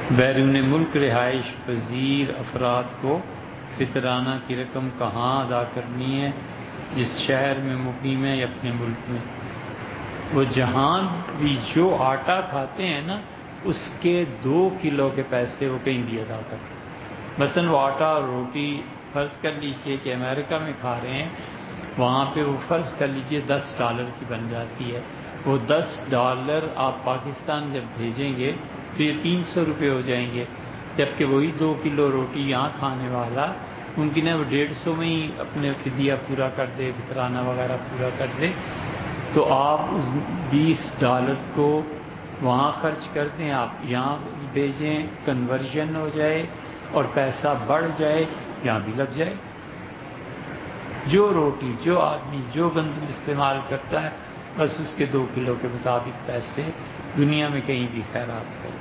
بیرون ملک رہائش پذیر افراد کو فطرانہ کی رقم کہاں ادا کرنی ہے؟ جس شہر میں مقیم ہے یا اپنے ملک میں؟ وہ جہاں بھی جو آٹا کھاتے ہیں نا اس کے 2 کلو کے پیسے وہ کہیں بھی ادا کریں۔ مثلا وہ آٹا اور روٹی فرض کر لیجئے کہ امریکہ میں کھا رہے ہیں، وہاں پہ وہ فرض کر لیجئے $10 کی بن جاتی ہے، وہ $10 آپ پاکستان جب بھیجیں گے تو یہ $300 ہو جائیں گے، جبکہ وہی 2 کلو روٹی یہاں کھانے والا ممکن ہے وہ 150 میں ہی اپنے فدیہ پورا کر دے، فطرانہ وغیرہ پورا کر دے۔ تو آپ اس $20 کو وہاں خرچ کر دیں، آپ یہاں بھیجیں، کنورژن ہو جائے اور پیسہ بڑھ جائے، یہاں بھی لگ جائے۔ جو روٹی جو آدمی جو گندم استعمال کرتا ہے بس اس کے 2 کلو کے مطابق پیسے دنیا میں کہیں بھی خیرات کرے۔